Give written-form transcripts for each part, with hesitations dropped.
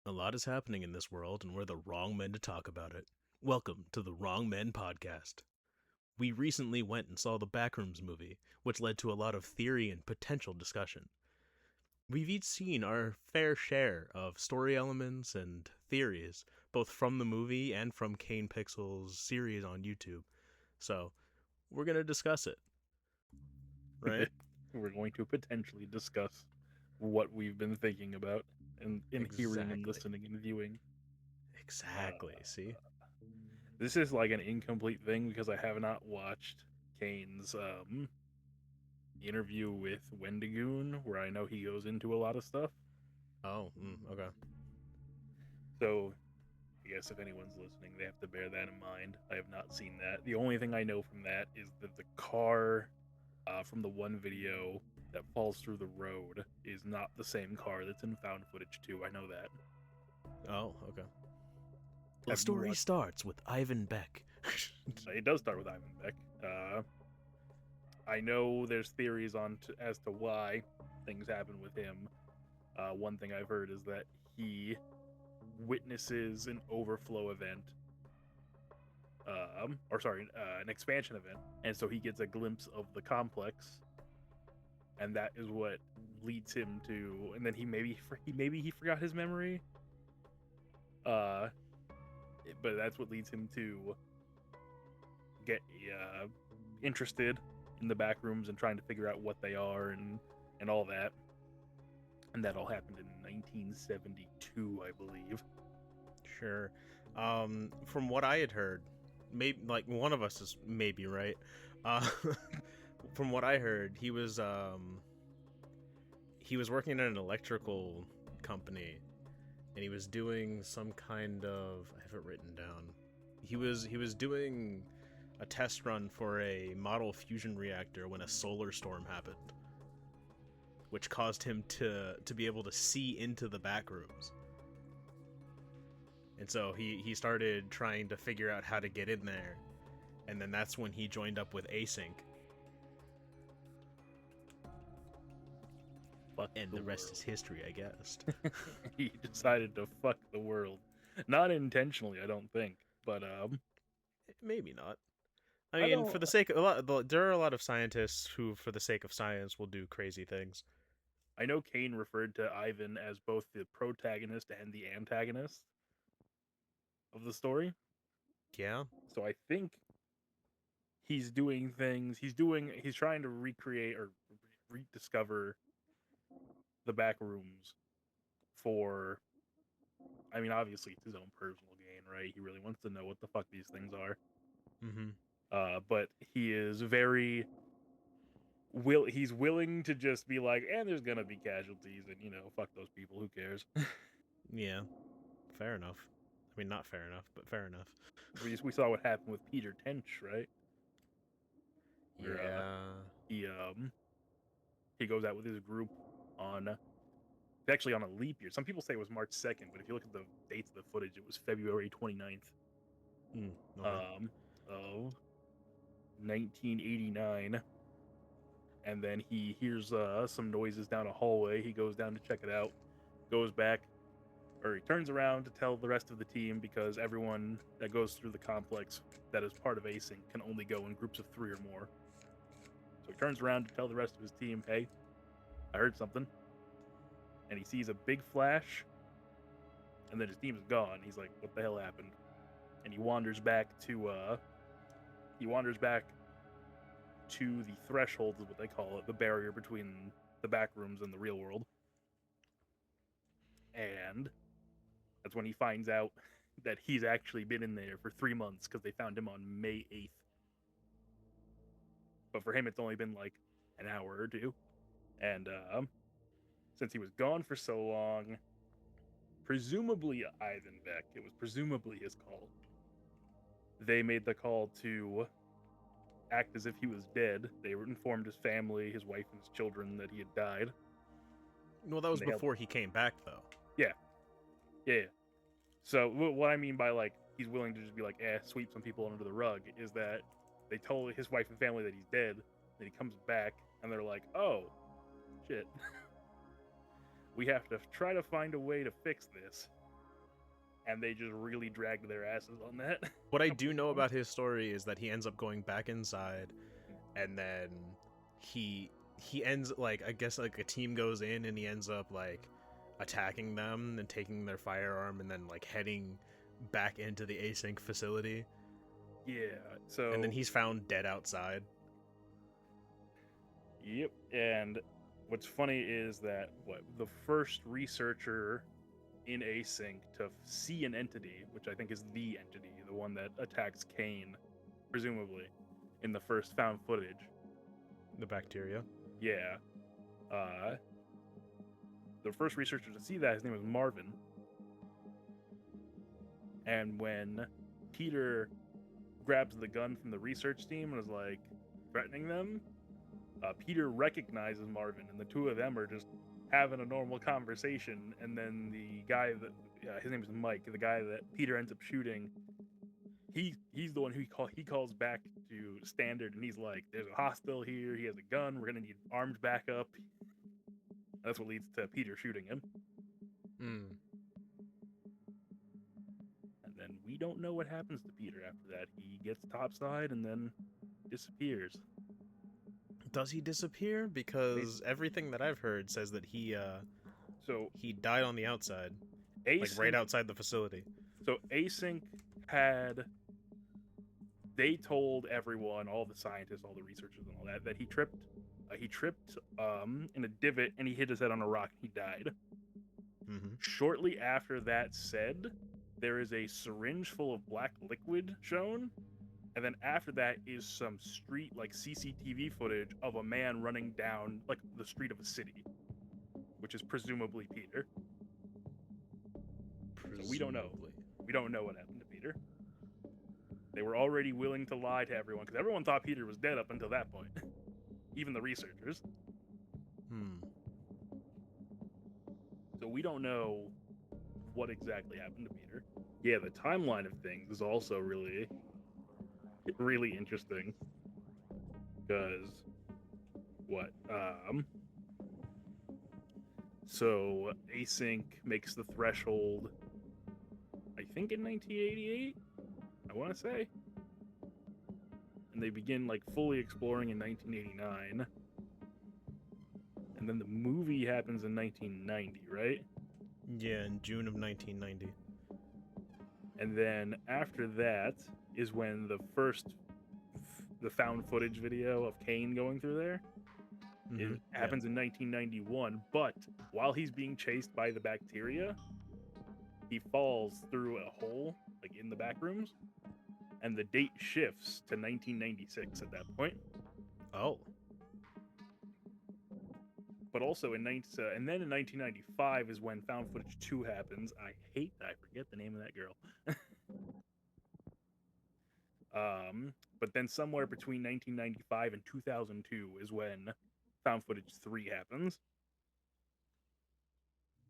A lot is happening in this world, and we're the wrong men to talk about it. Welcome to the Wrong Men Podcast. We recently went and saw the Backrooms movie, which led to a lot of theory and potential discussion. We've each seen our fair share of story elements and theories, both from the movie and from Kane Pixels' series on YouTube. So, we're going to discuss it. Right? We're going to potentially discuss what we've been thinking about and hearing and Exactly. listening and viewing. Exactly. See? This is like an incomplete thing because I have not watched Kane's interview with Wendigoon, where I know he goes into a lot of stuff. Oh, okay. So I guess if anyone's listening, they have to bear that in mind. I have not seen that. The only thing I know from that is that the car from the one video that falls through the road is not the same car that's in found footage too. I know that. Oh, okay. The Have you story watched? starts with Ivan Beck. It does start with Ivan Beck. I know there's theories as to why things happen with him. One thing I've heard is that he witnesses an overflow event, an expansion event, and so he gets a glimpse of the complex, and that is what leads him to. And then he forgot his memory, but that's what leads him to get interested in the back rooms and trying to figure out what they are and all that. And that all happened in 1972, I believe. Sure. From what I had heard, maybe like one of us is maybe right. Uh, from what I heard, he was working at an electrical company, and he was doing some kind of, I have it written down. He was doing a test run for a model fusion reactor when a solar storm happened, which caused him to be able to see into the back rooms. And so he started trying to figure out how to get in there, and then that's when he joined up with Async, Fuck and the rest world. is history, I guess. He decided to fuck the world. Not intentionally, I don't think. But Maybe not. I I mean, don't for the sake there are a lot of scientists who, for the sake of science, will do crazy things. I know Kane referred to Ivan as both the protagonist and the antagonist of the story. Yeah. So I think he's trying to recreate or rediscover the back rooms for, I mean, obviously it's his own personal gain, right? He really wants to know what the fuck these things are. Mm-hmm. But he is he's willing to just be like, and there's gonna be casualties, and fuck those people, who cares? Yeah. Fair enough. I mean, not fair enough, but fair enough. We saw what happened with Peter Tench, right? Where Yeah. he goes out with his group on actually on a leap year. Some people say it was March 2nd, but if you look at the dates of the footage, it was February 29th Okay. of 1989. And then he hears some noises down a hallway. He goes down to check it out, goes back, or he turns around to tell the rest of the team, because everyone that goes through the complex that is part of Async can only go in groups of 3 or more. So he turns around to tell the rest of his team, hey, I heard something. And he sees a big flash, and then his team is gone. He's like, what the hell happened? And he wanders back to the threshold, is what they call it, the barrier between the back rooms and the real world. And that's when he finds out that he's actually been in there for 3 months, because they found him on May 8th. But for him, it's only been like an hour or two. And since he was gone for so long, presumably Ivan Beck, it was presumably his call. They made the call to act as if he was dead. They informed his family, his wife and his children, that he had died. Well, that was before he came back, though. Yeah. So what I mean by like he's willing to just be like, sweep some people under the rug, is that they told his wife and family that he's dead. Then he comes back, and they're like, oh, shit. We have to try to find a way to fix this. and they just really dragged their asses on that. What I do know about his story is that he ends up going back inside, and then he ends like, I guess like a team goes in and he ends up like attacking them and taking their firearm and then like heading back into the async facility. Yeah, so And then he's found dead outside. Yep, and what's funny is that the first researcher in async to see an entity, which I think is the entity, the one that attacks Kane, presumably, in the first found footage. The bacteria. Yeah. The first researcher to see that, his name was Marvin. And when Peter grabs the gun from the research team and is like threatening them, Peter recognizes Marvin, and the two of them are just having a normal conversation. And then the guy that his name is Mike, the guy that Peter ends up shooting, he's the one who he calls back to Standard, and he's like, "There's a hostile here. He has a gun. We're gonna need armed backup." That's what leads to Peter shooting him. And then we don't know what happens to Peter after that. He gets topside and then disappears. Does he disappear? Because everything that I've heard says that he died on the outside, like right outside the facility. So Async they told everyone, all the scientists, all the researchers, and all that he tripped in a divot and he hit his head on a rock and he died. Mm-hmm. Shortly after that said, there is a syringe full of black liquid shown. And then after that is some street, like CCTV footage of a man running down like the street of a city, which is presumably Peter. So we don't know. We don't know what happened to Peter. They were already willing to lie to everyone because everyone thought Peter was dead up until that point. Even the researchers. So we don't know what exactly happened to Peter. Yeah, the timeline of things is also really interesting, because so Async makes the threshold, I think in 1988, I want to say, and they begin like fully exploring in 1989, and then the movie happens in 1990, right? Yeah, in June of 1990. And then after that is when the found footage video of Kane going through there happens in 1991. But while he's being chased by the bacteria, he falls through a hole like in the back rooms, and the date shifts to 1996 at that point. Oh. But also and then in 1995 is when found footage 2 happens. I forget the name of that girl. But then somewhere between 1995 and 2002 is when found footage 3 happens.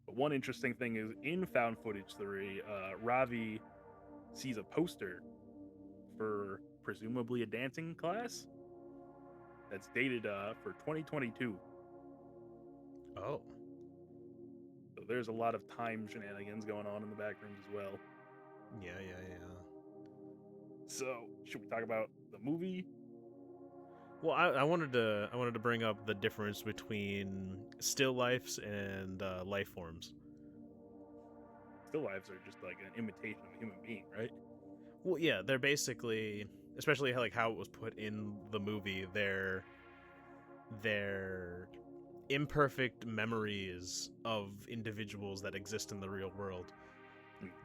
But one interesting thing is in found footage 3, Ravi sees a poster for presumably a dancing class that's dated for 2022. Oh. So there's a lot of time shenanigans going on in the back rooms as well. Yeah. So, should we talk about the movie? Well, I wanted to bring up the difference between still lifes and life forms. Still lifes are just like an imitation of a human being, right? Well, yeah, they're basically, especially how it was put in the movie, they're imperfect memories of individuals that exist in the real world.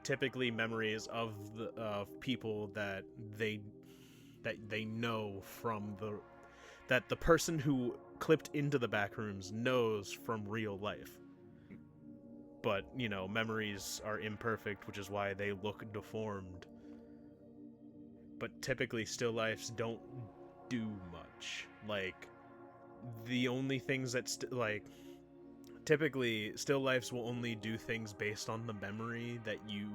Typically memories of people that they know from that the person who clipped into the backrooms knows from real life. But, memories are imperfect, which is why they look deformed. But typically still lifes don't do much. Like, the only things that typically still lifes will only do things based on the memory that you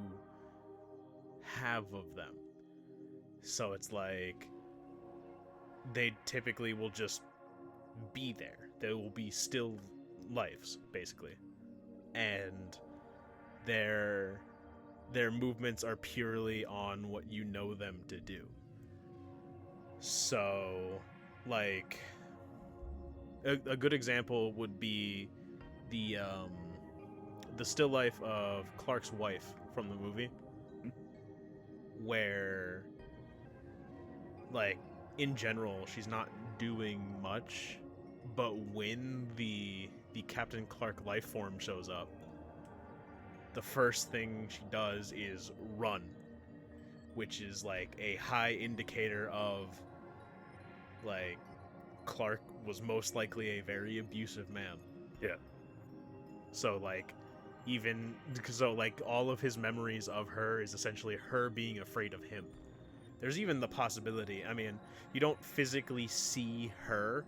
have of them. So it's like they typically will just be there. They will be still lifes, basically. And their movements are purely on what you know them to do. So, like, a good example would be the still life of Clark's wife from the movie, where, like, in general, she's not doing much, but when the Captain Clark life form shows up, the first thing she does is run, which is like a high indicator of, like, Clark was most likely a very abusive man. Yeah. So, like, even so, like, all of his memories of her is essentially her being afraid of him. There's even the possibility, I mean, you don't physically see her.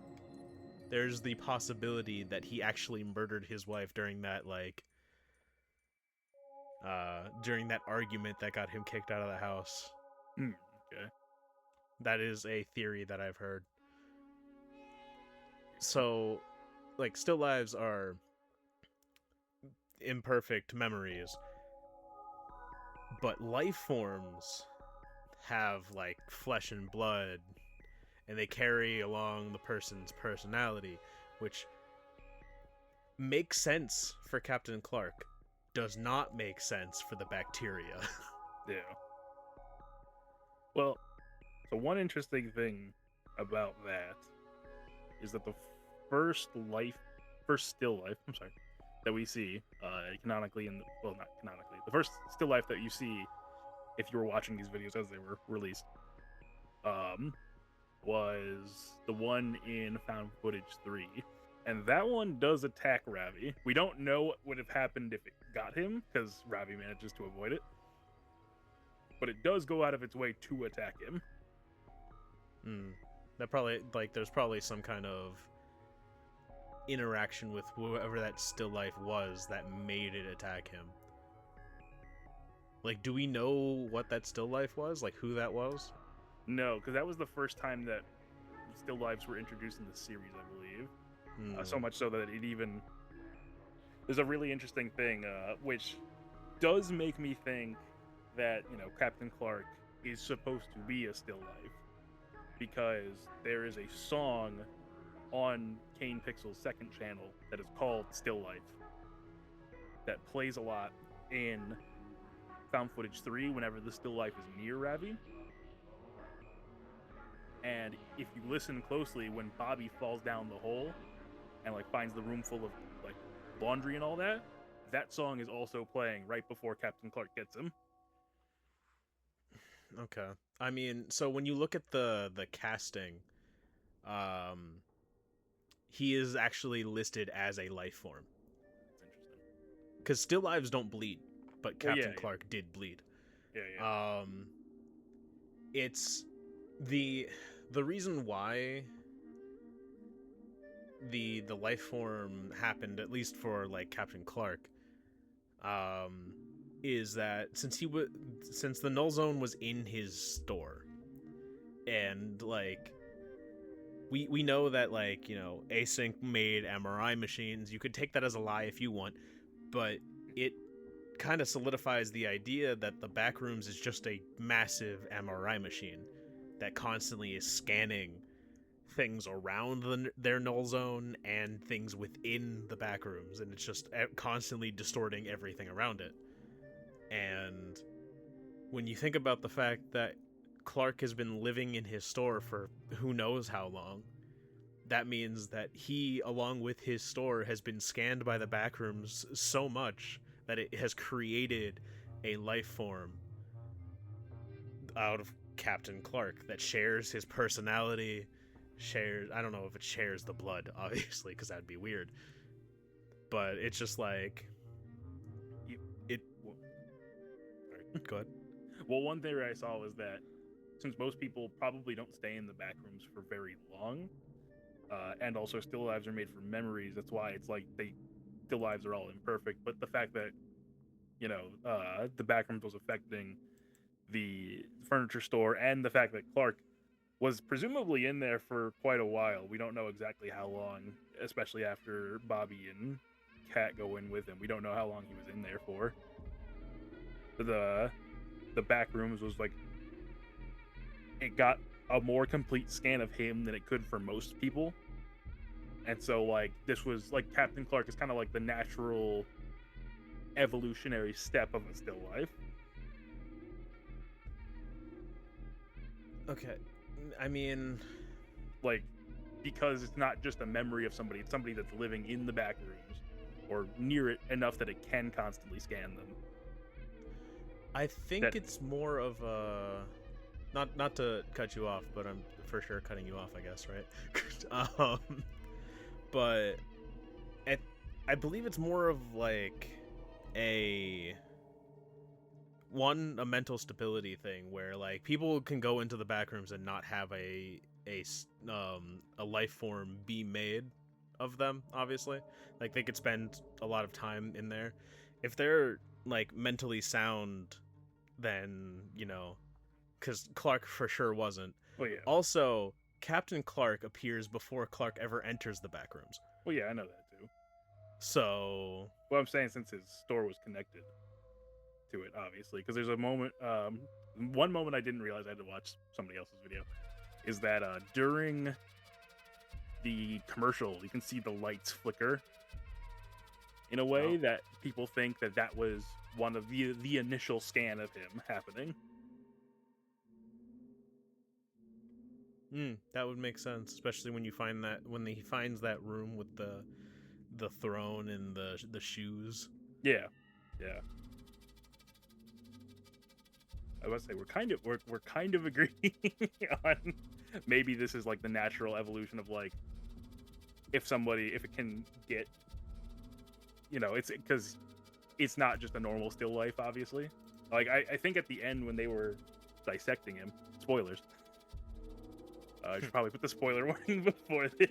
There's the possibility that he actually murdered his wife during that, like, during that argument that got him kicked out of the house. Okay. That is a theory that I've heard. So, like, still lives are imperfect memories, but life forms have, like, flesh and blood, and they carry along the person's personality, which makes sense for Captain Clark, does not make sense for the bacteria. Yeah. Well, so one interesting thing about that is that the first still life, that we see canonically not canonically, the first still life that you see if you were watching these videos as they were released, was the one in Found Footage 3. And that one does attack Ravi. We don't know what would have happened if it got him, because Ravi manages to avoid it. But it does go out of its way to attack him. That probably, like, there's probably some kind of interaction with whoever that still life was that made it attack him. Like, do we know what that still life was? Like, who that was? No, because that was the first time that still lives were introduced in the series, I believe. So much so that it even... There's a really interesting thing, which does make me think that, Captain Clark is supposed to be a still life. Because there is a song on Kane Pixels' second channel that is called Still Life that plays a lot in Found Footage 3 whenever the still life is near Ravi. And if you listen closely, when Bobby falls down the hole and, like, finds the room full of, like, laundry and all that, that song is also playing right before Captain Clark gets him. Okay. I mean, so when you look at the casting, he is actually listed as a life form. That's interesting. Because still lives don't bleed, but Captain Clark did bleed. Yeah. It's the reason why the life form happened, at least for, like, Captain Clark, is that since the null zone was in his store, and, like, we know that, like, Async made MRI machines. You could take that as a lie if you want, but it kind of solidifies the idea that the Backrooms is just a massive MRI machine that constantly is scanning things around their null zone and things within the Backrooms, and it's just constantly distorting everything around it. And when you think about the fact that Clark has been living in his store for who knows how long, that means that he, along with his store, has been scanned by the Backrooms so much that it has created a life form out of Captain Clark that shares his personality, I don't know if it shares the blood, obviously, because that'd be weird, but it's just like Go ahead. Well, one theory I saw was that since most people probably don't stay in the Backrooms for very long, and also still lives are made from memories, that's why it's like still lives are all imperfect. But the fact that the Backrooms was affecting the furniture store, and the fact that Clark was presumably in there for quite a while. We don't know exactly how long, especially after Bobby and Kat go in with him. We don't know how long he was in there for. the Backrooms was like it got a more complete scan of him than it could for most people. And so like this was like Captain Clark is kind of like the natural evolutionary step of a still life. Okay. I mean, Like because it's not just a memory of somebody, it's somebody that's living in the back rooms or near it enough that it can constantly scan them. I think it's more of a not to cut you off, but I'm for sure cutting you off, I guess, right? But I believe it's more of like a mental stability thing where like people can go into the back rooms and not have a life form be made of them. Obviously, like they could spend a lot of time in there if they're like mentally sound. Then because Clark for sure wasn't. Oh yeah. Also, Captain Clark appears before Clark ever enters the back rooms. Well, yeah, I know that too. So, Well, I'm saying since his store was connected to it, obviously, because there's a moment, one moment I didn't realize I had to watch somebody else's video, is that during the commercial, you can see the lights flicker in a way that people think that that was one of the initial scan of him happening. That would make sense, especially when he finds that room with the throne and the shoes. Yeah. I must say we're kind of agreeing on maybe this is like the natural evolution of like if it can get it's because it's not just a normal still life, obviously. Like I think at the end when they were dissecting him, spoilers. I should probably put the spoiler warning before this.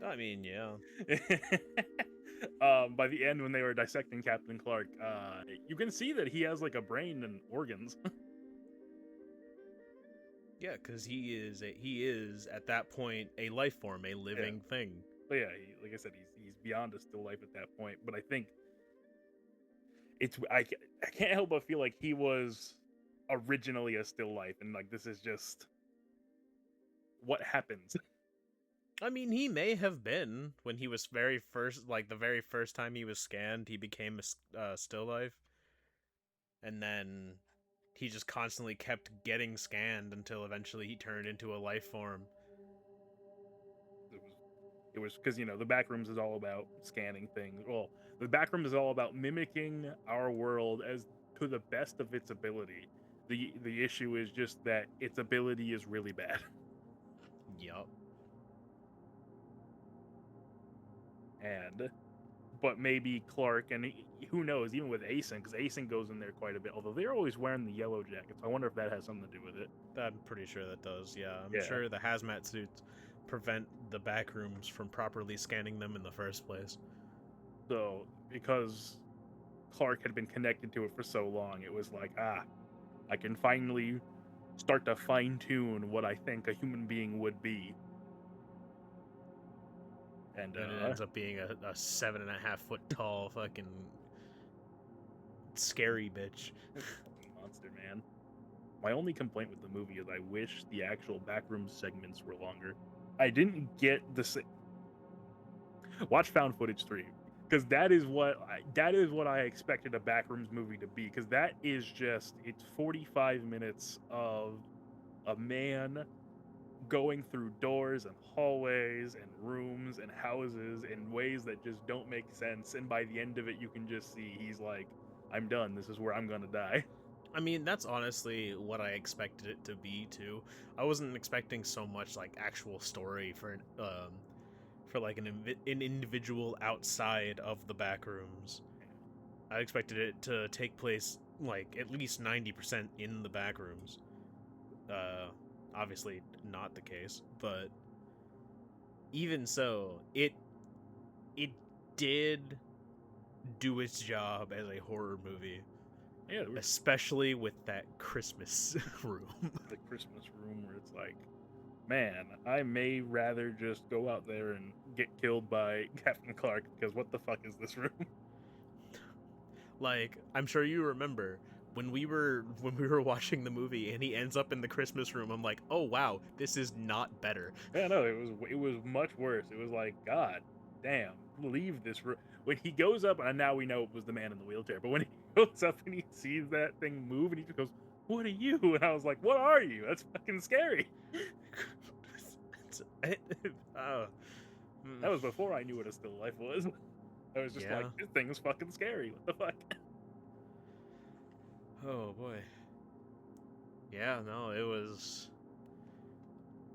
I mean, yeah. By the end when they were dissecting Captain Clark, you can see that he has like a brain and organs. Yeah, because he is at that point a life form, a living thing. But yeah, like I said, he's beyond a still life at that point. But I think I can't help but feel like he was originally a still life, and like this is just what happens. I mean, he may have been when he was the very first time he was scanned, he became a still life, and then he just constantly kept getting scanned until eventually he turned into a life form. It was because the Backrooms is all about scanning things. Well, the Backrooms is all about mimicking our world as to the best of its ability. The issue is just that its ability is really bad. Yup. But maybe Clark and who knows, even with Asen, because Asen goes in there quite a bit. Although they're always wearing the yellow jackets, I wonder if that has something to do with it. I'm pretty sure that does. Yeah, I'm sure the hazmat suits prevent the back rooms from properly scanning them in the first place. So because Clark had been connected to it for so long, it was like, I can finally start to fine tune what I think a human being would be. And it ends up being a 7.5 foot tall fucking scary bitch. Monster, man. My only complaint with the movie is I wish the actual backroom segments were longer. I didn't get watch Found Footage 3, because that is what I expected a Backrooms movie to be, because that is just, it's 45 minutes of a man going through doors and hallways and rooms and houses in ways that just don't make sense, and by the end of it you can just see he's like, I'm done, this is where I'm gonna die. I mean, that's honestly what I expected it to be too. I wasn't expecting so much like actual story for like an individual outside of the Backrooms. I expected it to take place like at least 90% in the Backrooms. Obviously not the case, but even so, it did do its job as a horror movie. Yeah, especially with that Christmas room. The Christmas room where it's like, man, I may rather just go out there and get killed by Captain Clark, because what the fuck is this room? Like, I'm sure you remember when we were watching the movie and he ends up in the Christmas room, I'm like, oh wow, this is not better. Yeah, no, it was much worse. It was like, God damn, leave this room. When he goes up, and now we know it was the man in the wheelchair, but when he goes up and he sees that thing move, and he just goes, "What are you?" And I was like, "What are you? That's fucking scary." That was before I knew what a still life was. I was just like, this thing is fucking scary. What the fuck? Oh boy. Yeah, no,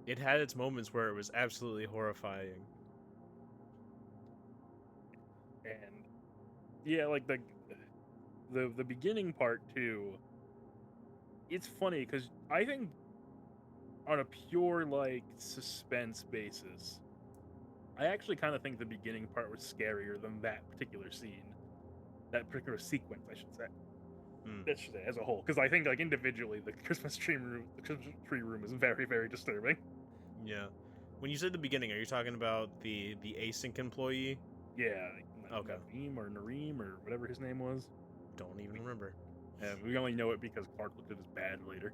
it had its moments where it was absolutely horrifying. And yeah, like the beginning part too. It's funny because I think on a pure like suspense basis, I actually kind of think the beginning part was scarier than that particular scene, that particular sequence, I should say. That should say as a whole, because I think like individually, the Christmas tree room is very, very disturbing. Yeah. When you said the beginning, are you talking about the async employee? Yeah. Okay. Nareem or whatever his name was. Don't even remember. And we only know it because Clark looked at his badge later.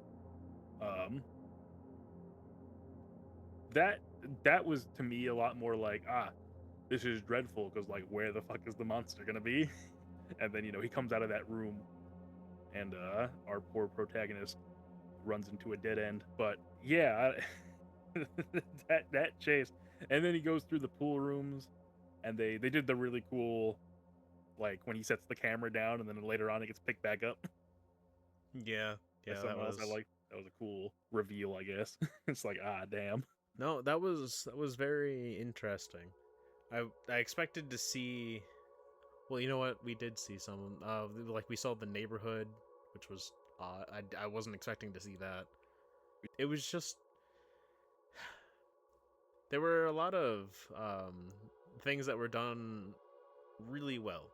That was to me a lot more like, this is dreadful because like where the fuck is the monster gonna be? And then he comes out of that room, and our poor protagonist runs into a dead end. But yeah, that chase, and then he goes through the pool rooms, and they did the really cool, like when he sets the camera down, and then later on it gets picked back up. Yeah, That was a cool reveal, I guess. It's like, damn. No, that was very interesting. I expected to see. Well, you know what? We did see some. Like we saw the neighborhood, which was I wasn't expecting to see that. It was just there were a lot of things that were done really well.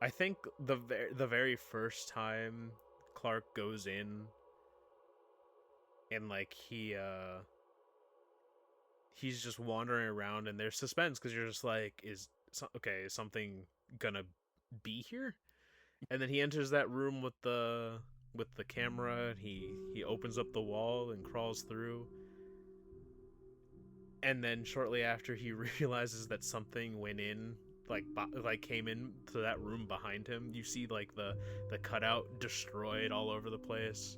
I think the very first time Clark goes in, and like he's just wandering around, and there's suspense because you're just like, is something gonna be here? And then he enters that room with the camera, and he opens up the wall and crawls through, and then shortly after he realizes that something went in, like came into that room behind him. You see like the cutout destroyed all over the place,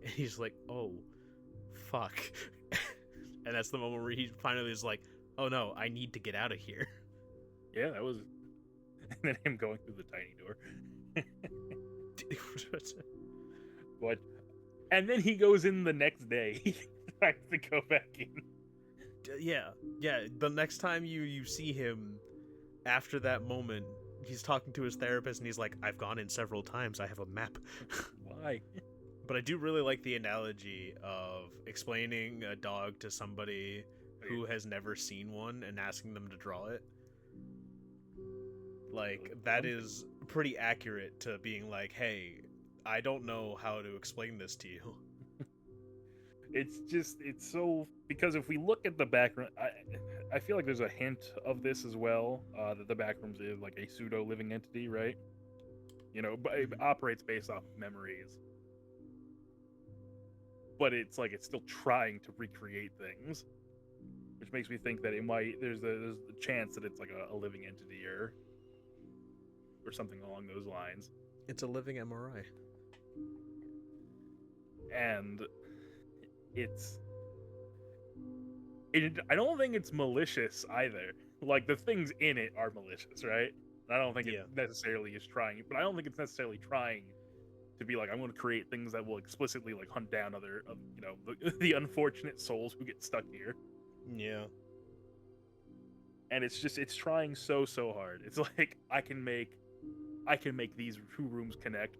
and he's like, oh fuck. And that's the moment where he finally is like, oh no, I need to get out of here. Yeah, that was. And then him going through the tiny door. What? And then he goes in the next day. He tries to go back in. Yeah. The next time you see him after that moment, he's talking to his therapist, and he's like, I've gone in several times. I have a map. Why? But I do really like the analogy of explaining a dog to somebody who has never seen one and asking them to draw it. Like, that is pretty accurate to being like, hey, I don't know how to explain this to you. It's so, because if we look at the background, I feel like there's a hint of this as well, that the Backrooms is like a pseudo living entity, right? But it operates based off of memories. But it's like it's still trying to recreate things, which makes me think that it might. There's the chance that it's like a living entity or something along those lines. It's a living MRI, and I don't think it's malicious either. Like the things in it are malicious, right? I don't think it necessarily is trying, but I don't think it's necessarily trying to be like, I'm going to create things that will explicitly like hunt down other, the unfortunate souls who get stuck here. Yeah. And it's trying so hard. It's like I can make these two rooms connect.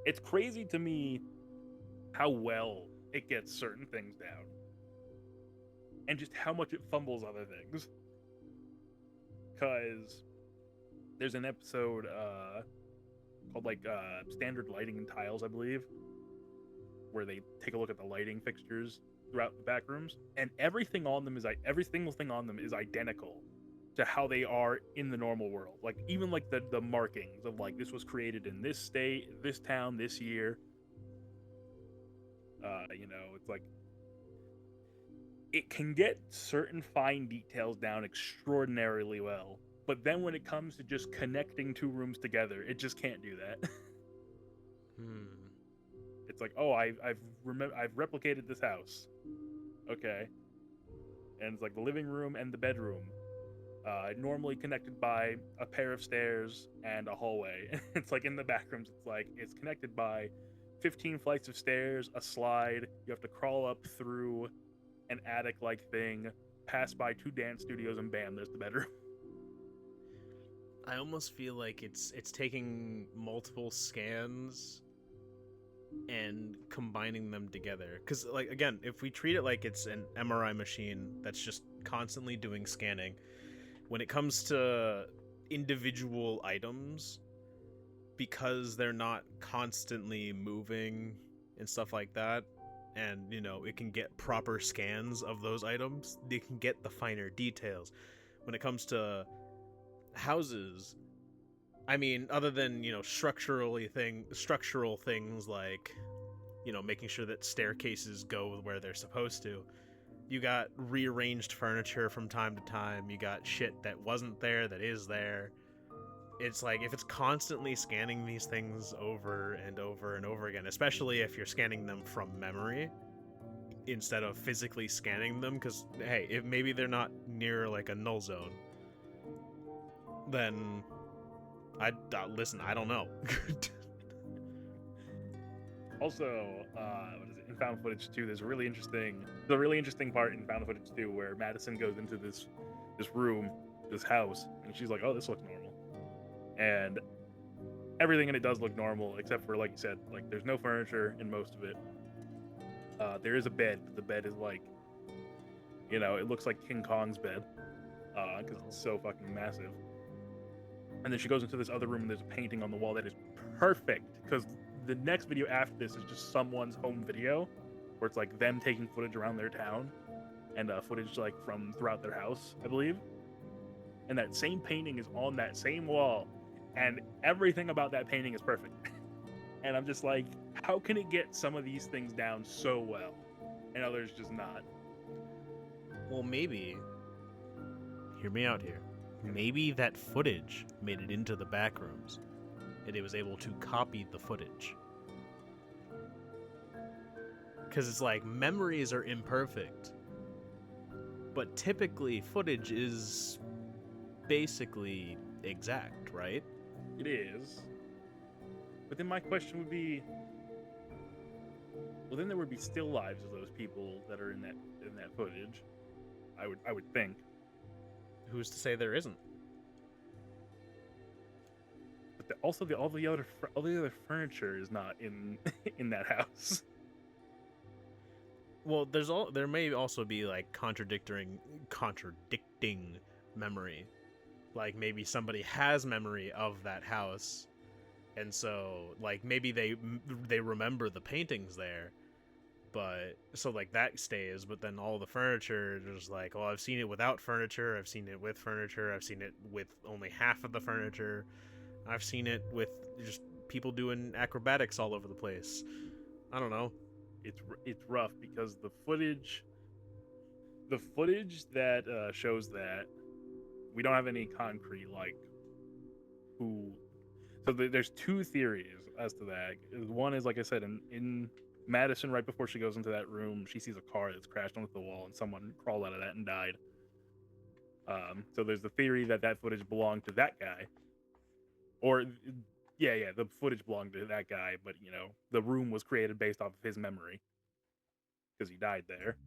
It's crazy to me how well it gets certain things down, and just how much it fumbles other things. Because there's an episode called Standard Lighting and Tiles, I believe, where they take a look at the lighting fixtures throughout the back rooms, and every single thing on them is identical to how they are in the normal world. Like even like the markings of like this was created in this state, this town, this year. It's like it can get certain fine details down extraordinarily well, but then when it comes to just connecting two rooms together, it just can't do that. It's like, oh, I've replicated this house, okay, and it's like the living room and the bedroom, normally connected by a pair of stairs and a hallway. It's like in the Backrooms, it's like it's connected by 15 flights of stairs, a slide. You have to crawl up through an attic-like thing, pass by 2 dance studios, and bam, there's the bedroom. I almost feel like it's taking multiple scans and combining them together. Because, like, again, if we treat it like it's an MRI machine that's just constantly doing scanning, when it comes to individual items, because they're not constantly moving and stuff like that, and, it can get proper scans of those items, they can get the finer details. When it comes to houses, I mean, other than, structural things like, making sure that staircases go where they're supposed to, you got rearranged furniture from time to time, you got shit that wasn't there that is there. It's like, if it's constantly scanning these things over and over and over again, especially if you're scanning them from memory instead of physically scanning them, because, hey, if maybe they're not near, like, a null zone, then listen, I don't know. Also, what is it? In found footage 2, there's a really interesting part in found footage 2 where Madison goes into this room, this house, and she's like, "Oh, this looks normal," and everything in it does look normal except for, like you said, like there's no furniture in most of it. There is a bed, but the bed is like, it looks like King Kong's bed, because it's so fucking massive. And then she goes into this other room and there's a painting on the wall that is perfect, because the next video after this is just someone's home video where it's like them taking footage around their town and footage like from throughout their house, I believe. And that same painting is on that same wall, and everything about that painting is perfect. And I'm just like, how can it get some of these things down so well and others just not? Well, maybe, hear me out here, maybe that footage made it into the Backrooms and it was able to copy the footage. Because it's like, memories are imperfect, but typically footage is basically exact, right? It is. But then my question would be, well, then there would be still lives of those people that are in that footage. I would think. Who's to say there isn't? But all the other furniture is not in in that house. Well, there may also be like contradicting memory. Like maybe somebody has memory of that house, and so like maybe they remember the paintings there, but so like that stays, but then all the furniture is like, oh, I've seen it without furniture, I've seen it with furniture, I've seen it with only half of the furniture, I've seen it with just people doing acrobatics all over the place. I don't know. It's rough because the footage that shows that, we don't have any concrete like who. So there's 2 theories as to that. One is, like I said, in Madison, right before she goes into that room, she sees a car that's crashed onto the wall and someone crawled out of that and died. So there's the theory that footage belonged to that guy, or the footage belonged to that guy, but the room was created based off of his memory because he died there.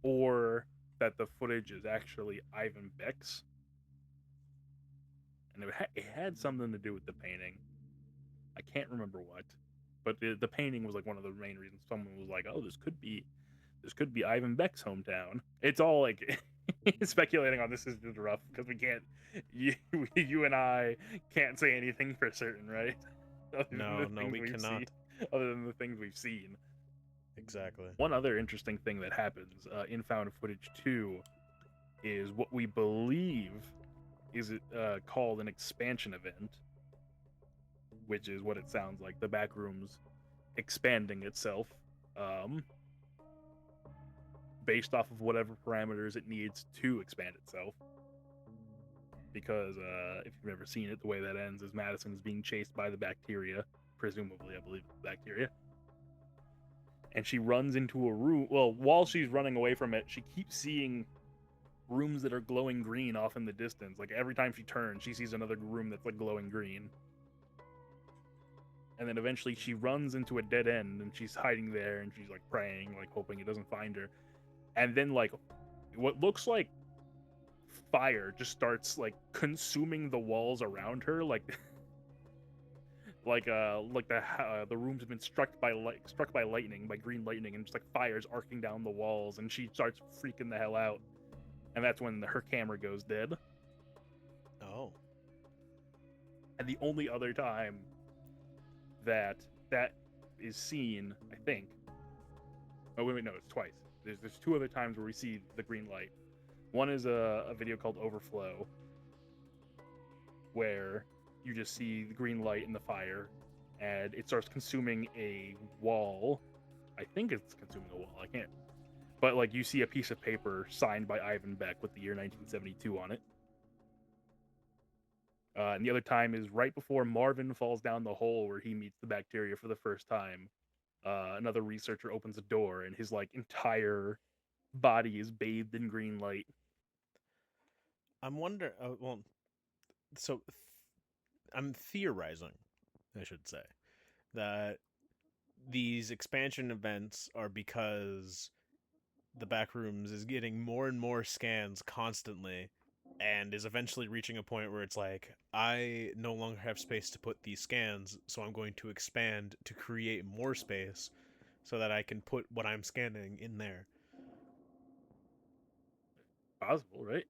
Or that the footage is actually Ivan Beck's, and it had something to do with the painting. I can't remember what, but the painting was like one of the main reasons. Someone was like, "Oh, this could be Ivan Beck's hometown." It's all like speculating on this is just rough because we can't. You and I can't say anything for certain, right? No, we cannot. Other than the things we've seen. Exactly. One other interesting thing that happens in found footage 2 is what we believe is called an expansion event, which is what it sounds like. The Backrooms expanding itself um, based off of whatever parameters it needs to expand itself. Because if you've ever seen it, the way that ends is Madison is being chased by the bacteria, presumably, I believe, bacteria. And she runs into a room. Well, while she's running away from it, she keeps seeing rooms that are glowing green off in the distance. Like every time she turns, she sees another room that's like glowing green. And then eventually she runs into a dead end and she's hiding there and she's like praying, like hoping it doesn't find her. And then like what looks like fire just starts like consuming the walls around her, like the rooms have been struck by lightning, by green lightning, and just like fire's arcing down the walls, and she starts freaking the hell out. And that's when her camera goes dead. Oh. And the only other time that is seen, I think. Oh wait, no, it's twice. There's 2 other times where we see the green light. One is a video called Overflow, where you just see the green light and the fire, and it starts consuming a wall. I think it's consuming a wall. I can't. But like you see a piece of paper signed by Ivan Beck with the year 1972 on it. And the other time is right before Marvin falls down the hole where he meets the bacteria for the first time. Another researcher opens a door, and his like entire body is bathed in green light. I'm wondering. So I'm theorizing, I should say, that these expansion events are because the Backrooms is getting more and more scans constantly, and is eventually reaching a point where it's like, I no longer have space to put these scans, so I'm going to expand to create more space so that I can put what I'm scanning in there. Possible, right?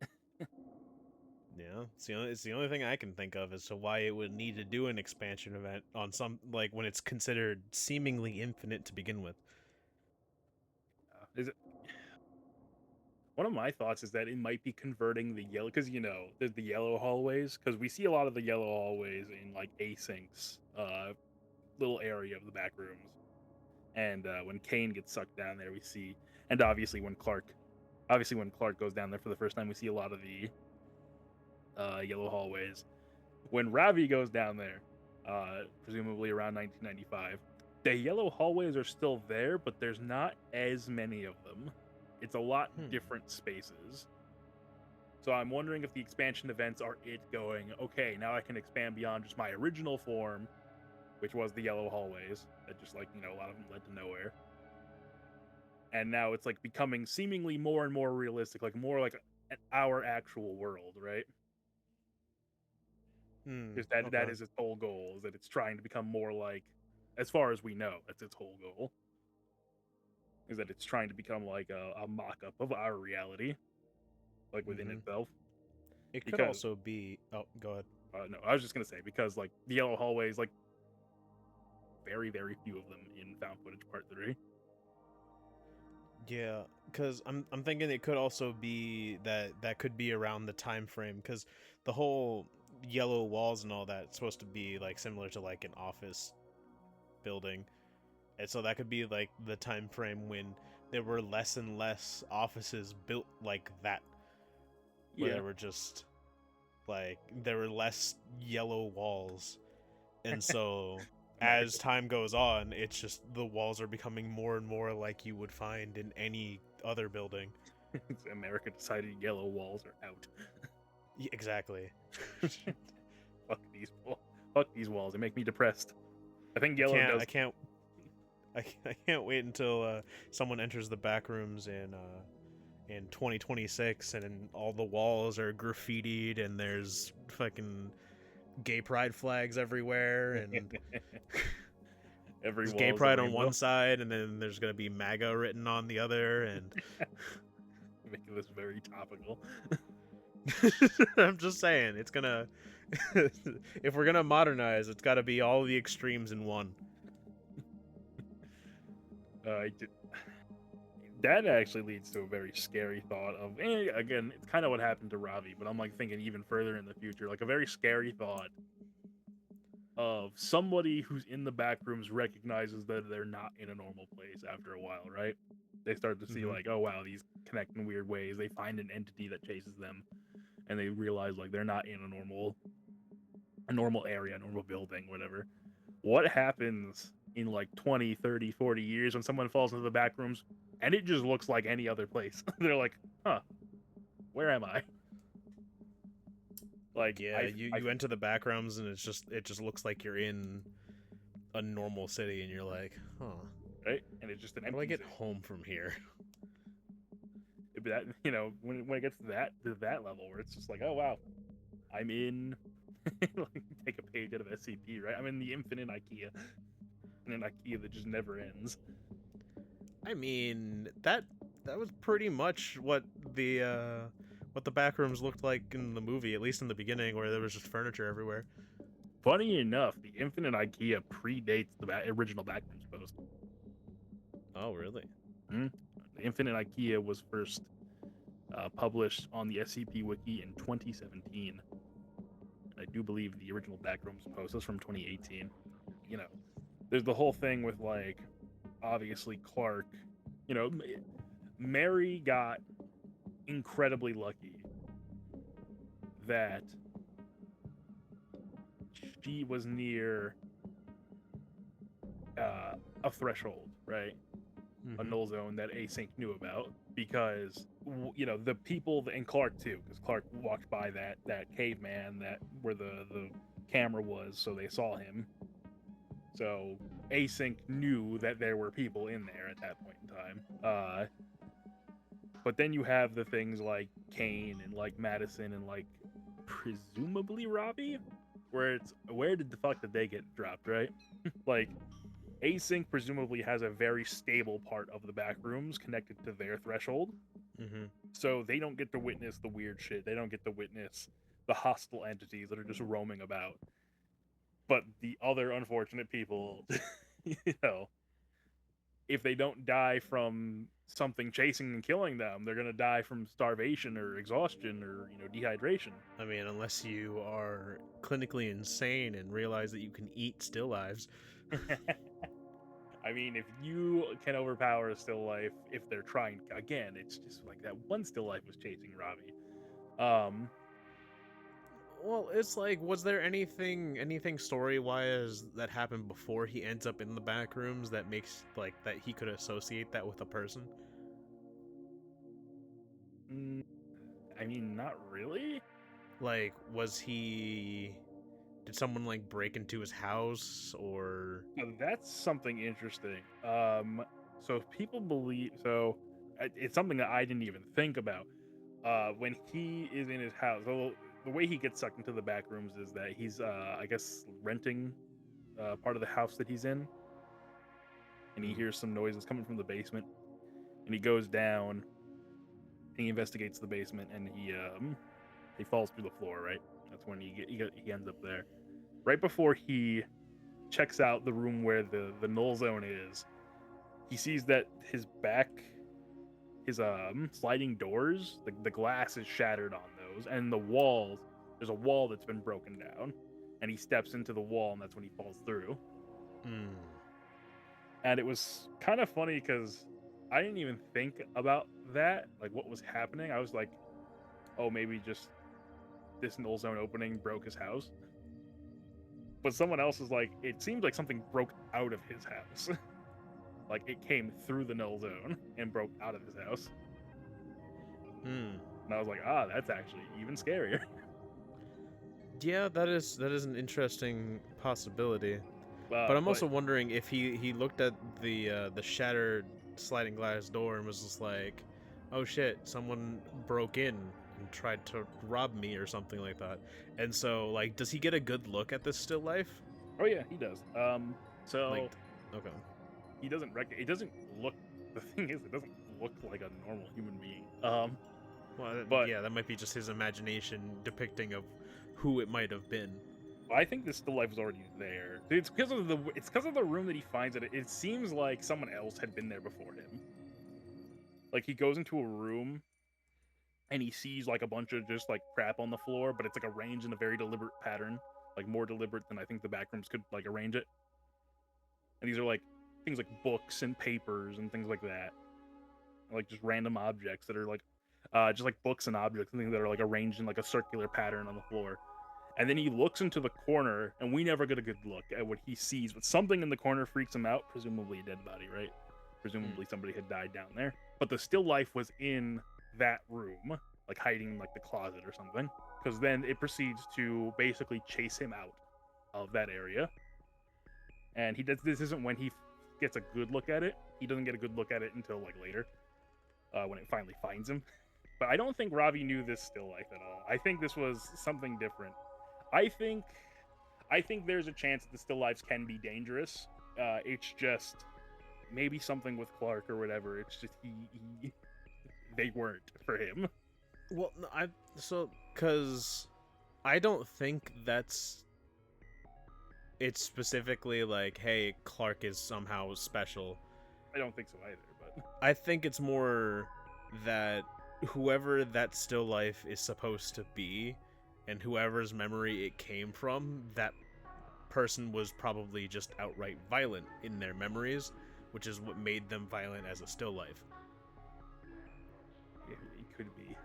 Yeah, it's the only thing I can think of as to why it would need to do an expansion event on some, like, when it's considered seemingly infinite to begin with. Is it? One of my thoughts is that it might be converting the yellow, because there's the yellow hallways, because we see a lot of the yellow hallways in like Async's little area of the back rooms, and when Kane gets sucked down there, we see, and obviously when Clark goes down there for the first time, we see a lot of the yellow hallways. When Ravi goes down there, presumably around 1995, the yellow hallways are still there, but there's not as many of them. It's a lot different spaces. So I'm wondering if the expansion events are it going, okay, now I can expand beyond just my original form, which was the yellow hallways, that just like, a lot of them led to nowhere. And now it's like becoming seemingly more and more realistic, like more like our actual world, right? Because that is its whole goal, is that it's trying to become more like, as far as we know, that's its whole goal. Is that it's trying to become like a mock-up of our reality, like within itself. It could also be. Oh, go ahead. No, I was just gonna say, because like the yellow hallways, like very, very few of them in found footage part 3. Yeah, because I'm thinking it could also be that could be around the time frame, because the whole yellow walls and all that is supposed to be like similar to like an office building. And so that could be like the time frame when there were less and less offices built like that. Where there were just like, there were less yellow walls. And so as time goes on, it's just the walls are becoming more and more like you would find in any other building. America decided yellow walls are out. Yeah, exactly. Fuck these walls. They make me depressed. I think yellow does. I can't wait until someone enters the back rooms in 2026 and all the walls are graffitied and there's fucking gay pride flags everywhere and there's gay pride on one side and then there's gonna be MAGA written on the other, and making this very topical. I'm just saying, it's gonna if we're gonna modernize, it's got to be all the extremes in one. that actually leads to a very scary thought of, again, it's kind of what happened to Ravi, but I'm like thinking even further in the future, like a very scary thought of somebody who's in the back rooms recognizes that they're not in a normal place after a while, right? They start to see Mhm. like, oh wow, these connect in weird ways. They find an entity that chases them, and they realize like they're not in a normal area, a normal building, whatever. What happens in like 20, 30, 40 years when someone falls into the back rooms and it just looks like any other place? They're like, huh, where am I? Like Yeah, you enter the backrooms and it just looks like you're in a normal city, and you're like, huh, right, and it's just an how do I empty get city. home from here? But that, when it gets to that level where it's just like, oh wow, I'm in like take a page out of SCP, right? I'm in the infinite IKEA, in an IKEA that just never ends. I mean, that was pretty much what the backrooms looked like in the movie, at least in the beginning, where there was just furniture everywhere. Funny enough, the infinite IKEA predates the original Backrooms post. Oh, really? The infinite IKEA was first published on the SCP Wiki in 2017. I do believe the original Backrooms post was from 2018. You know, there's the whole thing with like, obviously Clark. You know, Mary got incredibly lucky that she was near a threshold, right? A Mm-hmm. null zone that Async knew about because the people and Clark too, because Clark walked by that caveman that where the camera was, so they saw him. So Async knew that there were people in there at that point in time. But then you have the things like Kane and like Madison and like presumably Robbie, where did the fuck did they get dropped, right? Like Async presumably has a very stable part of the back rooms connected to their threshold, Mm-hmm. so they don't get to witness the weird shit. They don't get to witness the hostile entities that are just roaming about. But the other unfortunate people, you know, if they don't die from something chasing and killing them, they're gonna die from starvation or exhaustion or dehydration. I mean, unless you are clinically insane and realize that you can eat still lives. I mean, if you can overpower a still life, if they're trying again, it's just like that one still life was chasing Robbie. Well, it's like, was there anything story wise that happened before he ends up in the back rooms that makes like that he could associate that with a person? mm, I mean, not really. Like, was he? Did someone like break into his house or? Now, that's something interesting. So people believe it's something that I didn't even think about. When he is in his house, so the way he gets sucked into the back rooms is that he's, I guess, renting part of the house that he's in, and he hears some noises coming from the basement, and he goes down, and he investigates the basement, and he falls through the floor. Right, that's when he ends up there. Right before he checks out the room where the null zone is, he sees that his sliding doors, the glass is shattered on those, and there's a wall that's been broken down, and he steps into the wall, and that's when he falls through. Hmm. And it was kind of funny because I didn't even think about that, like what was happening. I was like, oh, maybe just this null zone opening broke his house. But someone else is like, it seems like something broke out of his house. Like it came through the null zone and broke out of his house. Hmm. And I was like, that's actually even scarier. Yeah, that is an interesting possibility. But I'm But also wondering if he looked at the shattered sliding glass door and was just like, "Oh shit, someone broke in and tried to rob me or something like that." And so, like, does he get a good look at this still life? oh yeah, he does. So Like, okay. he doesn't it doesn't look. The thing is, it doesn't look like a normal human being. Well, But yeah, that might be just his imagination depicting of who it might have been. I think the still life was already there. It's because of the room that he finds it. It seems like someone else had been there before him. Like he goes into a room and he sees like a bunch of just like crap on the floor, but it's like arranged in a very deliberate pattern, like more deliberate than I think the backrooms could like arrange it. And these are like things like books and papers and things like that, like just random objects that are like just like books and objects and things that are like arranged in like a circular pattern on the floor. And then he looks into the corner, and we never get a good look at what he sees, but something in the corner freaks him out, presumably a dead body, right? Presumably somebody had died down there. But the still life was in that room, like hiding in like the closet or something, because then it proceeds to basically chase him out of that area. And this isn't when he gets a good look at it. He doesn't get a good look at it until like later, when it finally finds him. But I don't think Ravi knew this still life at all. I think this was something different. I think there's a chance that the still lives can be dangerous. It's just maybe something with Clark or whatever. It's just they weren't for him. Well, because I don't think it's specifically like, hey, Clark is somehow special. I don't think so either, but I think it's more that whoever that still life is supposed to be, and whoever's memory it came from, that person was probably just outright violent in their memories, which is what made them violent as a still life. It could be.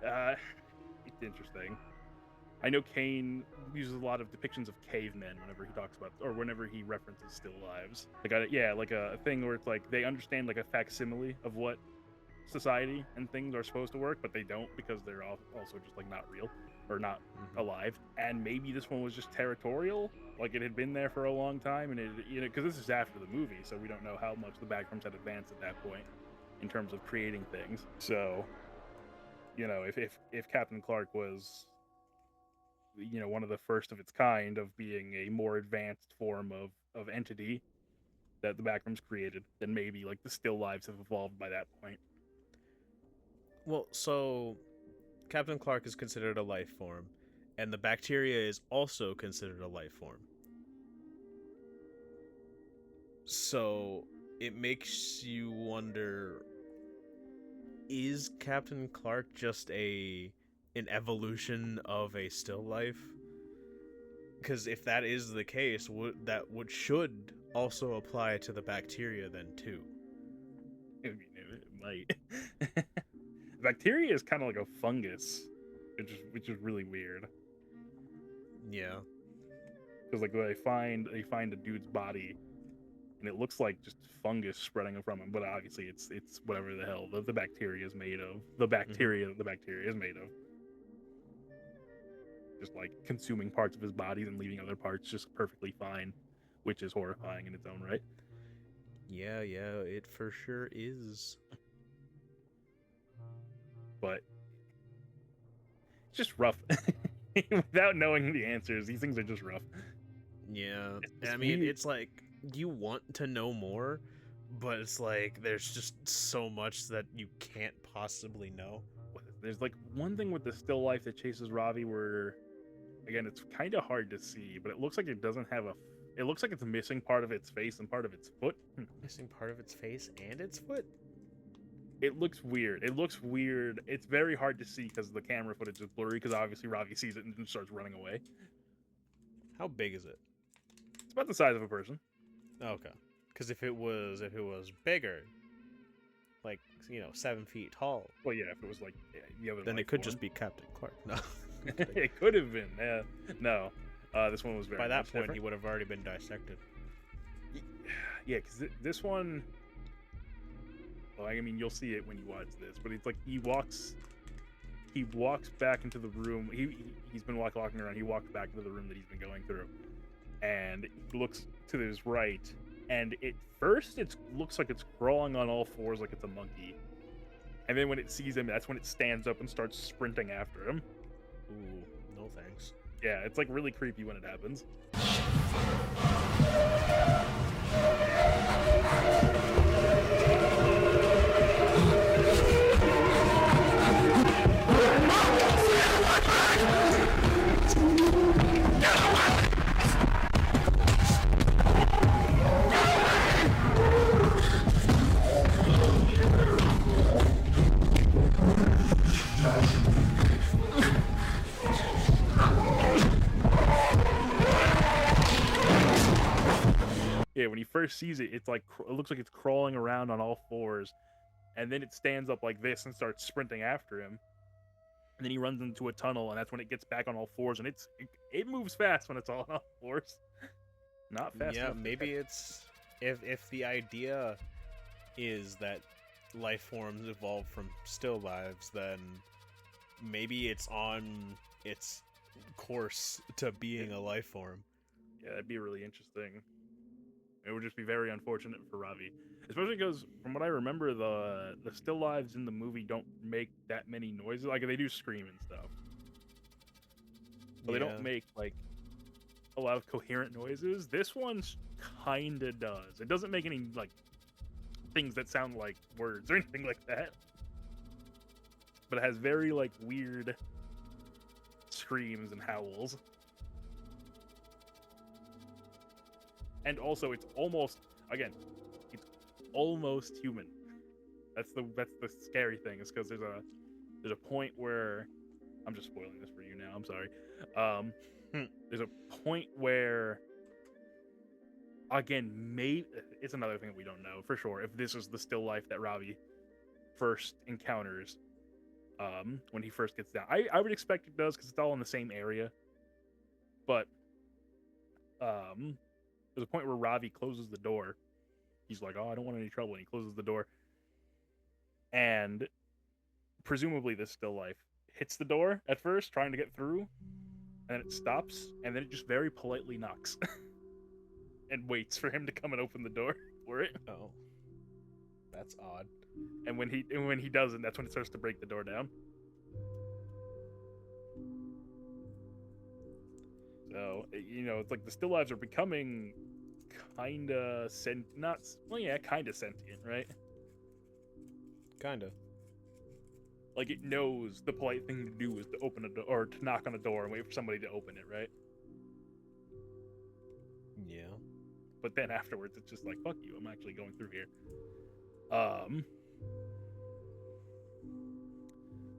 It's interesting. I know Kane uses a lot of depictions of cavemen whenever he talks about, or whenever he references still lives. Like a thing where it's like they understand like a facsimile of what society and things are supposed to work, but they don't because they're also just like not real or not alive. And maybe this one was just territorial, like it had been there for a long time, and it, because this is after the movie, so we don't know how much the Backrooms had advanced at that point in terms of creating things. So, if Captain Clark was, one of the first of its kind of being a more advanced form of entity that the Backrooms created, then maybe like the still lives have evolved by that point. Well, so Captain Clark is considered a life form, and the bacteria is also considered a life form. So it makes you wonder, is Captain Clark just an evolution of a still life? Because if that is the case, that should also apply to the bacteria then too. It might. Bacteria is kind of like a fungus, which is really weird. Yeah. Because like they find a dude's body, and it looks like just fungus spreading from him, but obviously it's whatever the hell the bacteria is made of. The bacteria that the bacteria is made of. Just like consuming parts of his body and leaving other parts just perfectly fine, which is horrifying in its own right. Yeah, it for sure is. But it's just rough. Without knowing the answers, these things are just rough. Yeah, I mean, weird. It's like you want to know more, but it's like there's just so much that you can't possibly know. There's like one thing with the still life that chases Ravi where, again, it's kind of hard to see, but it looks like it doesn't have it looks like it's missing part of its face and part of its foot. Missing part of its face and its foot? It looks weird. It's very hard to see because the camera footage is blurry, because obviously Ravi sees it and starts running away. How big is it? It's about the size of a person. Okay. Because if it was bigger, like, 7 feet tall. Well, yeah, if it was like the other, then it could just be Captain Clark. No. It could have been. Yeah. No. This one was very. By that point, different. He would have already been dissected. Yeah, because this one. Well, I mean, you'll see it when you watch this, but it's like he walks back into the room. He's been walking around. He walks back into the room that he's been going through, and he looks to his right. And at first, it looks like it's crawling on all fours like it's a monkey. And then when it sees him, that's when it stands up and starts sprinting after him. Ooh, no thanks. Yeah, it's like really creepy when it happens. Yeah, when he first sees it, it's like it looks like it's crawling around on all fours, and then it stands up like this and starts sprinting after him. And then he runs into a tunnel, and that's when it gets back on all fours, and it moves fast when it's all on all fours. Not fast Yeah, enough. maybe it's if the idea is that life forms evolve from still lives, then maybe it's on its course to being a life form. Yeah, that'd be really interesting. It would just be very unfortunate for Ravi, especially because from what I remember, the still lives in the movie don't make that many noises. Like they do scream and stuff, but they don't make like a lot of coherent noises. This one kinda does. It doesn't make any like things that sound like words or anything like that, but it has very like weird screams and howls. And also, it's almost human. That's the scary thing. Is because there's a point where I'm just spoiling this for you now. I'm sorry. There's a point where, again, maybe it's another thing that we don't know for sure. If this is the still life that Ravi first encounters, when he first gets down, I would expect it does because it's all in the same area. But there's a point where Ravi closes the door. He's like, "Oh, I don't want any trouble," and he closes the door. And presumably, this still life hits the door at first, trying to get through, and then it stops, and then it just very politely knocks and waits for him to come and open the door for it. Oh, that's odd. And when he doesn't, that's when it starts to break the door down. So it's like the still lives are becoming kinda sentient, right? Kinda. Like it knows the polite thing to do is to open a door or to knock on a door and wait for somebody to open it, right? Yeah. But then afterwards, it's just like, fuck you, I'm actually going through here.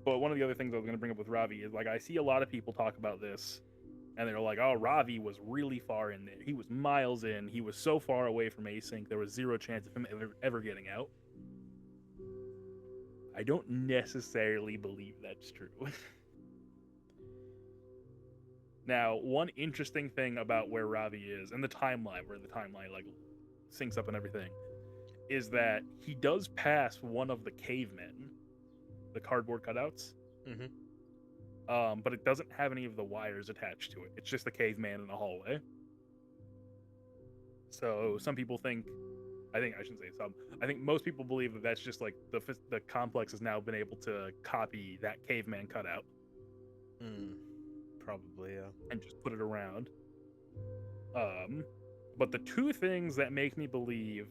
But one of the other things I was going to bring up with Ravi is like I see a lot of people talk about this, and they're like, "Oh, Ravi was really far in there. He was miles in. He was so far away from async. There was zero chance of him ever getting out." I don't necessarily believe that's true. Now, one interesting thing about where Ravi is and the timeline, where the timeline like syncs up and everything, is that he does pass one of the cavemen, the cardboard cutouts. Mm-hmm. But it doesn't have any of the wires attached to it. It's just the caveman in the hallway. So some people think, I shouldn't say some. I think most people believe that that's just like the complex has now been able to copy that caveman cutout. Probably, yeah. And just put it around. But the two things that make me believe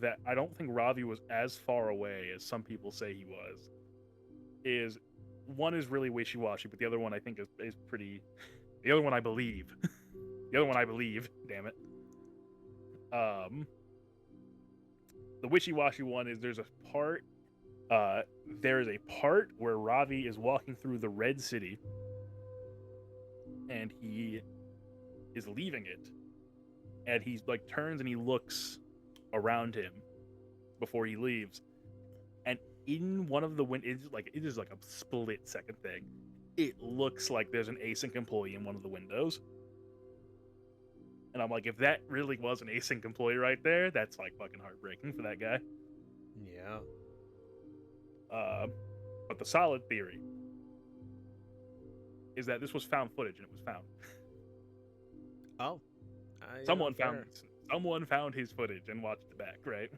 that I don't think Ravi was as far away as some people say he was is one is really wishy-washy, but the other one I think is pretty. The other one I believe. Damn it. The wishy-washy one is there's a part. There is a part where Ravi is walking through the Red City, and he is leaving it, and he's like turns and he looks around him before he leaves, and in one of the windows, it is like a split second thing. It looks like there's an async employee in one of the windows, and I'm like, if that really was an async employee right there, that's like fucking heartbreaking for that guy. Yeah. But the solid theory is that this was found footage, and it was found. Oh, Someone found his footage and watched it back, right?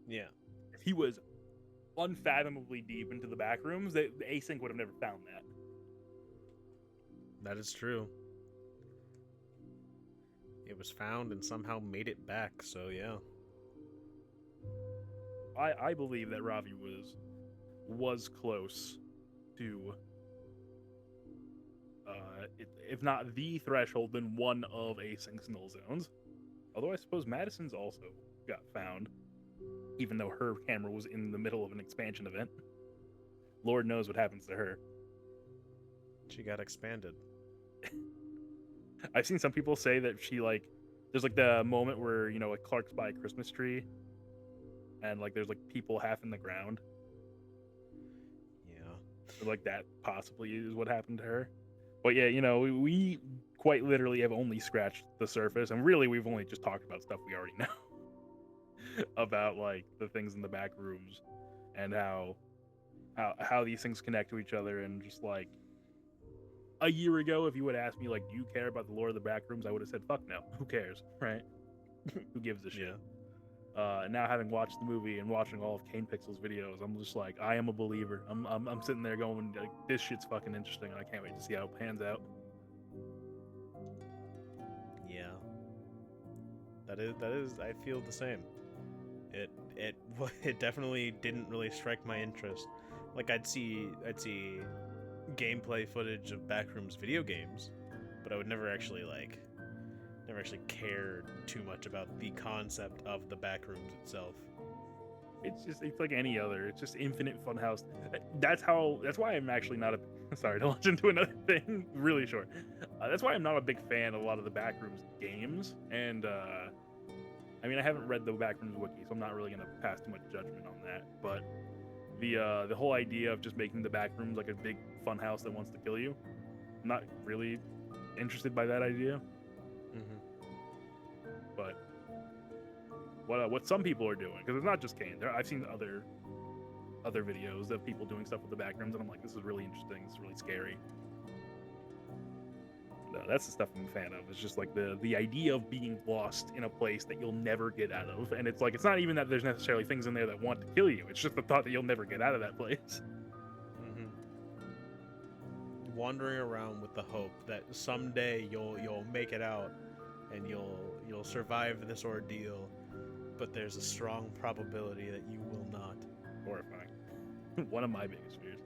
Yeah. If he was unfathomably deep into the back rooms, the async would have never found that. That is true. It was found and somehow made it back, so yeah. I believe that Ravi was close to, if not the threshold, then one of async null zones. Although I suppose Madison's also got found, even though her camera was in the middle of an expansion event. Lord knows what happens to her. She got expanded. I've seen some people say that she There's like the moment where like Clark's by a Christmas tree, and like there's like people half in the ground. Yeah. So, like that possibly is what happened to her. But yeah, we quite literally have only scratched the surface, and really we've only just talked about stuff we already know about like the things in the back rooms and how these things connect to each other. And just like a year ago, if you would ask me like, do you care about the lore of the back rooms, I would have said fuck no. Who cares, right? Who gives a shit? Yeah. Now having watched the movie and watching all of Kane Pixels videos, I'm just like, I am a believer. I'm sitting there going like, this shit's fucking interesting, and I can't wait to see how it pans out. Yeah. That is I feel the same. It definitely didn't really strike my interest. Like I'd see gameplay footage of Backrooms video games, but I would never actually cared too much about the concept of the Backrooms itself. It's like any other. It's just infinite funhouse. That's why I'm actually not a sorry to launch into another thing really short. That's why I'm not a big fan of a lot of the Backrooms games. And I mean, I haven't read the Backrooms wiki, so I'm not really gonna pass too much judgment on that. But the whole idea of just making the Backrooms like a big funhouse that wants to kill you, I'm not really interested by that idea. But what some people are doing, because it's not just Kane. I've seen other videos of people doing stuff with the Backrooms, and I'm like, this is really interesting. This is really scary. That's the stuff I'm a fan of. It's just like the idea of being lost in a place that you'll never get out of, and it's like it's not even that there's necessarily things in there that want to kill you. It's just the thought that you'll never get out of that place. Wandering around with the hope that someday you'll make it out and you'll survive this ordeal, but there's a strong probability that you will not. Horrifying. One of my biggest fears.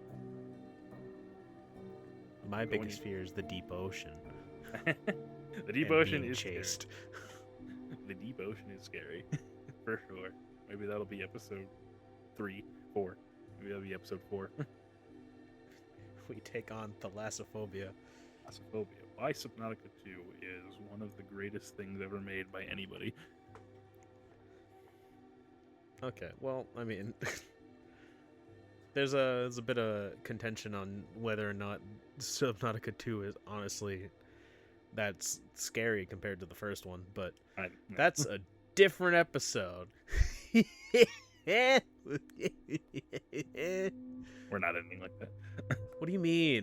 My biggest fear is the deep ocean. The deep ocean is chased. The deep ocean is scary, for sure. Maybe that'll be episode 3, 4. Maybe that'll be episode 4. We take on thalassophobia. Thalassophobia. Why Subnautica 2 is one of the greatest things ever made by anybody. Okay, well, I mean, there's a bit of contention on whether or not Subnautica 2 is honestly that's scary compared to the first one, but that's a different episode. We're not ending like that. What do you mean?